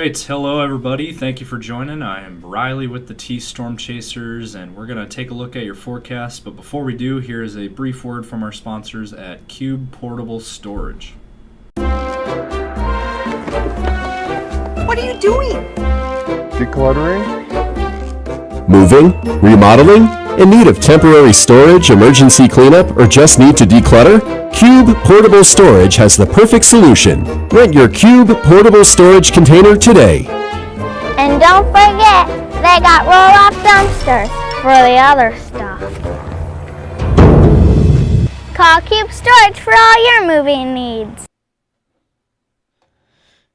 right, hello everybody. Thank you for joining. I am Riley with the T Storm Chasers, and we're going to take a look at your forecast. But before we do, here is a brief word from our sponsors at Cube Portable Storage. What are you doing? Decluttering? Moving? Remodeling? In need of temporary storage, emergency cleanup, or just need to declutter? Cube Portable Storage has the perfect solution. Rent your Cube Portable Storage container today. And don't forget, they got roll-off dumpsters for the other stuff. Call Cube Storage for all your moving needs.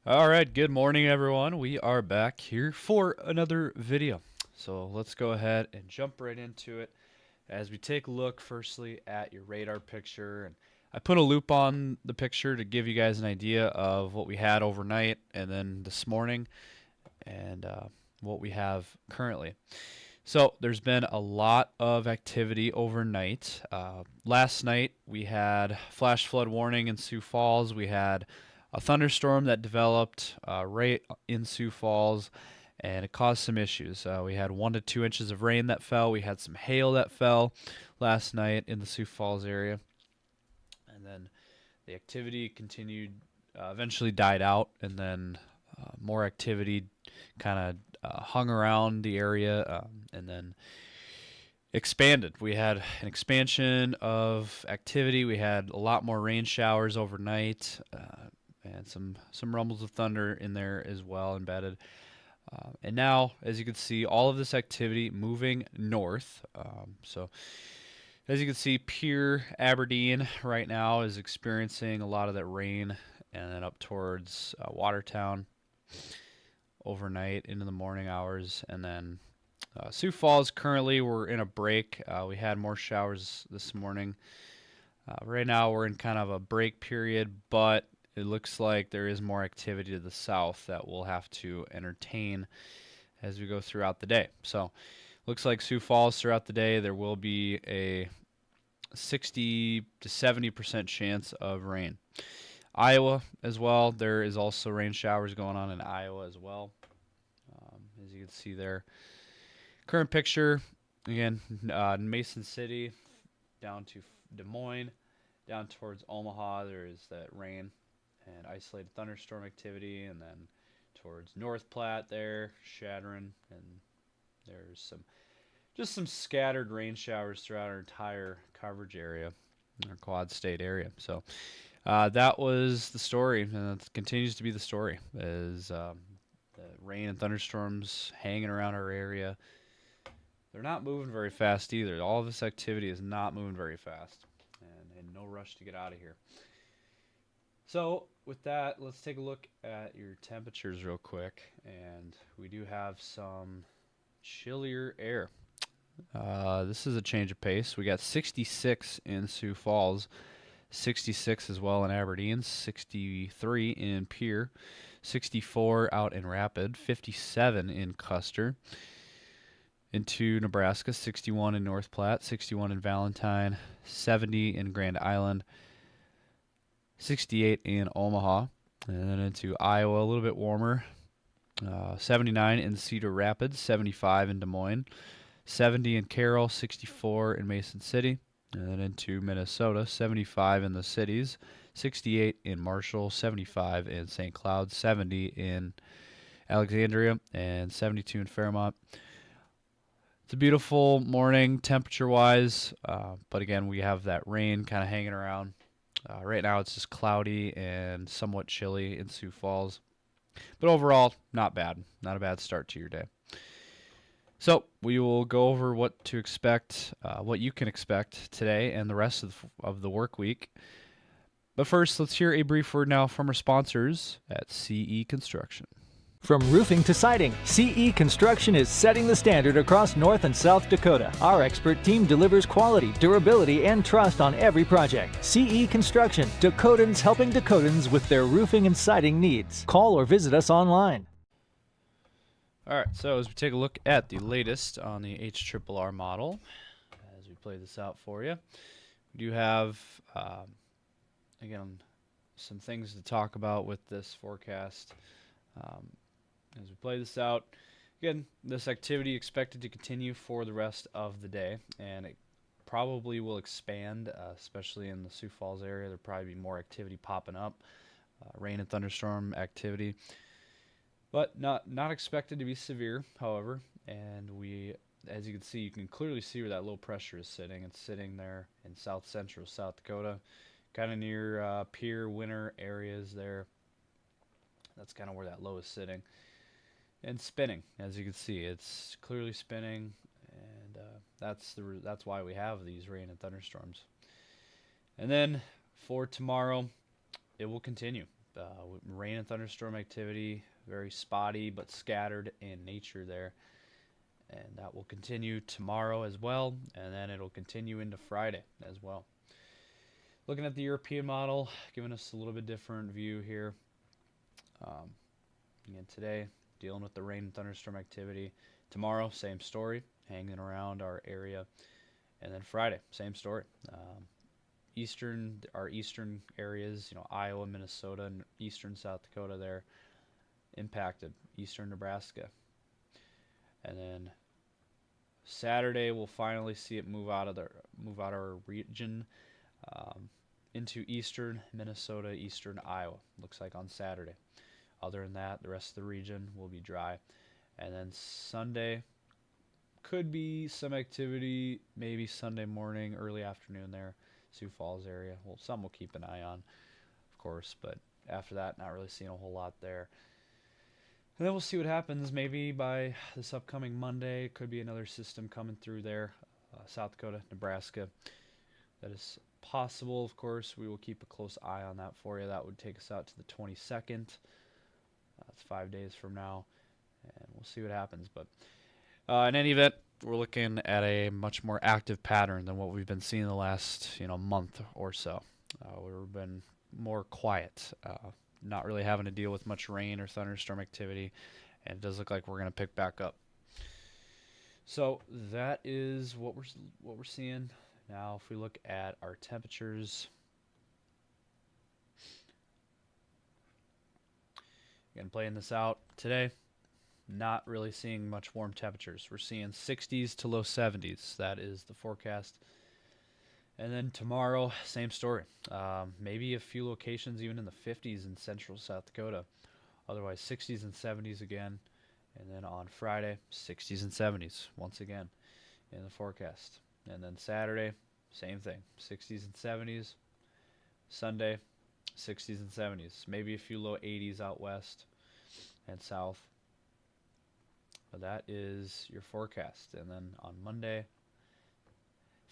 All right, good morning everyone. We are back here for another video. So let's go ahead and jump right into it as we take a look firstly at your radar picture. And I put a loop on the picture to give you guys an idea of what we had overnight and then this morning and what we have currently. So there's been a lot of activity overnight. Last night we had flash flood warning in Sioux Falls. We had a thunderstorm that developed right in Sioux Falls, and it caused some issues. We had 1 to 2 inches of rain that fell. We had some hail that fell last night in the Sioux Falls area. And then the activity continued, eventually died out, and then more activity kind of hung around the area and then expanded. We had an expansion of activity. We had a lot more rain showers overnight and some rumbles of thunder in there as well embedded. And now, as you can see, all of this activity moving north. So as you can see, Pierre, Aberdeen right now is experiencing a lot of that rain, and then up towards Watertown overnight into the morning hours. And then Sioux Falls, currently we're in a break. We had more showers this morning. Right now we're in kind of a break period, but it looks like there is more activity to the south that we'll have to entertain as we go throughout the day. So looks like Sioux Falls throughout the day there will be a 60 to 70% chance of rain. Iowa as well, there is also rain showers going on in Iowa as well, as you can see there. Current picture, again, Mason City down to Des Moines, down towards Omaha, there is that rain and isolated thunderstorm activity, and then towards North Platte there, Chadron, and there's some scattered rain showers throughout our entire coverage area, our Quad State area. So that was the story, and it continues to be the story, is the rain and thunderstorms hanging around our area. They're not moving very fast either. All of this activity is not moving very fast, and in no rush to get out of here. So with that, let's take a look at your temperatures real quick, and we do have some chillier air. This is a change of pace. We got 66 in Sioux Falls, 66 as well in Aberdeen, 63 in Pierre, 64 out in Rapid, 57 in Custer. Into Nebraska, 61 in North Platte, 61 in Valentine, 70 in Grand Island, 68 in Omaha, and then into Iowa, a little bit warmer, 79 in Cedar Rapids, 75 in Des Moines, 70 in Carroll, 64 in Mason City, and then into Minnesota, 75 in the cities, 68 in Marshall, 75 in St. Cloud, 70 in Alexandria, and 72 in Fairmont. It's a beautiful morning temperature-wise, but again, we have that rain kind of hanging around. Right now it's just cloudy and somewhat chilly in Sioux Falls. But overall, not bad. Not a bad start to your day. So we will go over what to expect, what you can expect today and the rest of the work week. But first, let's hear a brief word now from our sponsors at CE Construction. From roofing to siding, CE Construction is setting the standard across North and South Dakota. Our expert team delivers quality, durability, and trust on every project. CE Construction, Dakotans helping Dakotans with their roofing and siding needs. Call or visit us online. All right, so as we take a look at the latest on the HRRR model, as we play this out for you, we do have, again, some things to talk about with this forecast. as we play this out. Again, this activity expected to continue for the rest of the day, and it probably will expand, especially in the Sioux Falls area. There'll probably be more activity popping up, rain and thunderstorm activity, but not expected to be severe, however. And as you can clearly see where that low pressure is sitting. It's sitting there in south central South Dakota, kind of near Pierre, Winter areas there. That's kind of where that low is sitting. And spinning, as you can see, it's clearly spinning, and that's why we have these rain and thunderstorms. And then for tomorrow, it will continue. Rain and thunderstorm activity, very spotty but scattered in nature there. And that will continue tomorrow as well, and then it'll continue into Friday as well. Looking at the European model, giving us a little bit different view here. Again, today, dealing with the rain and thunderstorm activity. Tomorrow, same story, hanging around our area. And then Friday, same story. Our eastern areas, Iowa, Minnesota, and eastern South Dakota there, impacted. Eastern Nebraska. And then Saturday, we'll finally see it move out of our region into eastern Minnesota, eastern Iowa. Looks like on Saturday. Other than that, the rest of the region will be dry. And then Sunday, could be some activity, maybe Sunday morning, early afternoon there, Sioux Falls area. Well, some we'll keep an eye on, of course, but after that, not really seeing a whole lot there. And then we'll see what happens. Maybe by this upcoming Monday, could be another system coming through there, South Dakota, Nebraska. That is possible, of course. We will keep a close eye on that for you. That would take us out to the 22nd. That's 5 days from now, and we'll see what happens. But in any event, we're looking at a much more active pattern than what we've been seeing the last month or so. We've been more quiet, not really having to deal with much rain or thunderstorm activity, and it does look like we're going to pick back up. So that is what we're seeing. Now, if we look at our temperatures, again, playing this out today, not really seeing much warm temperatures. We're seeing 60s to low 70s. That is the forecast. And then tomorrow, same story. Maybe a few locations even in the 50s in central South Dakota. Otherwise, 60s and 70s again. And then on Friday, 60s and 70s once again in the forecast. And then Saturday, same thing, 60s and 70s. Sunday, 60s and 70s. Maybe a few low 80s out west and south. But that is your forecast. And then on Monday,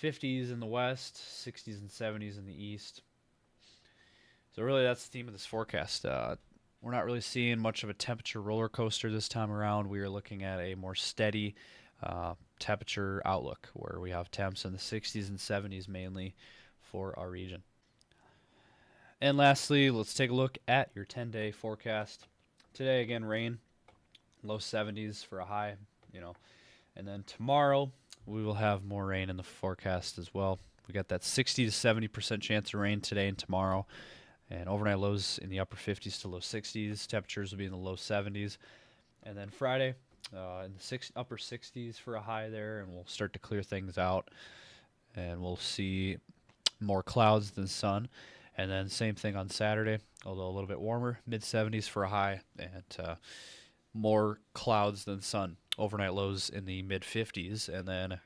50s in the west, 60s and 70s in the east. So really that's the theme of this forecast. We're not really seeing much of a temperature roller coaster this time around. We are looking at a more steady temperature outlook where we have temps in the 60s and 70s mainly for our region. And lastly, let's take a look at your 10-day forecast. Today, again, rain, low 70s for a high, And then tomorrow, we will have more rain in the forecast as well. We got that 60 to 70% chance of rain today and tomorrow. And overnight lows in the upper 50s to low 60s. Temperatures will be in the low 70s. And then Friday, in the upper 60s for a high there, and we'll start to clear things out. And we'll see more clouds than sun. And then same thing on Saturday, although a little bit warmer, mid-70s for a high, and more clouds than sun. Overnight lows in the mid-50s, and then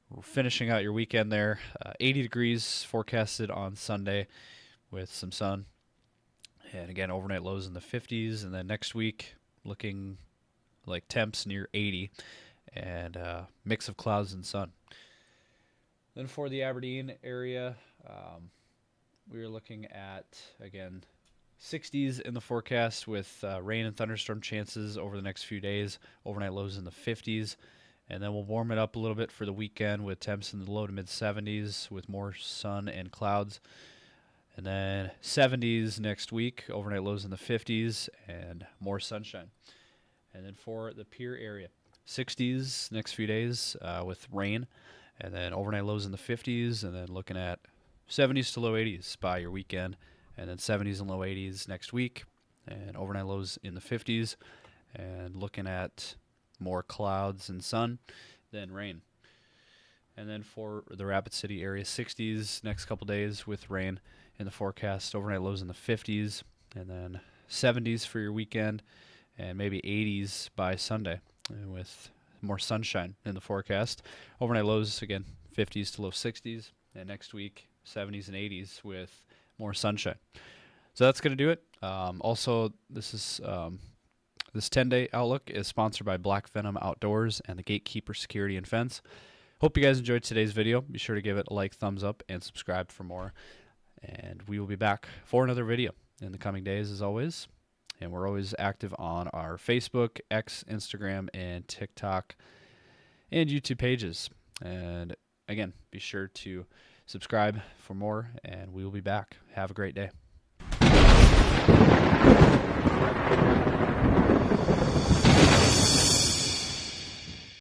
we're finishing out your weekend there. 80 degrees forecasted on Sunday with some sun. And again, overnight lows in the 50s, and then next week looking like temps near 80, and mix of clouds and sun. Then for the Aberdeen area, we are looking at, again, 60s in the forecast with rain and thunderstorm chances over the next few days. Overnight lows in the 50s. And then we'll warm it up a little bit for the weekend with temps in the low to mid 70s with more sun and clouds. And then 70s next week, overnight lows in the 50s and more sunshine. And then for the Pierre area, 60s next few days with rain. And then overnight lows in the 50s, and then looking at 70s to low 80s by your weekend, and then 70s and low 80s next week, and overnight lows in the 50s, and looking at more clouds and sun than rain. And then for the Rapid City area, 60s next couple days with rain in the forecast. Overnight lows in the 50s, and then 70s for your weekend, and maybe 80s by Sunday with more sunshine in the forecast. Overnight lows, again, 50s to low 60s, and next week, 70s and 80s with more sunshine. So that's going to do it. Also, this 10-day outlook is sponsored by Black Venom Outdoors and the Gatekeeper Security and Fence. Hope you guys enjoyed today's video. Be sure to give it a like, thumbs up, and subscribe for more. And we will be back for another video in the coming days, as always. And we're always active on our Facebook, X, Instagram, and TikTok, and YouTube pages. And again, be sure to subscribe for more, and we will be back. Have a great day.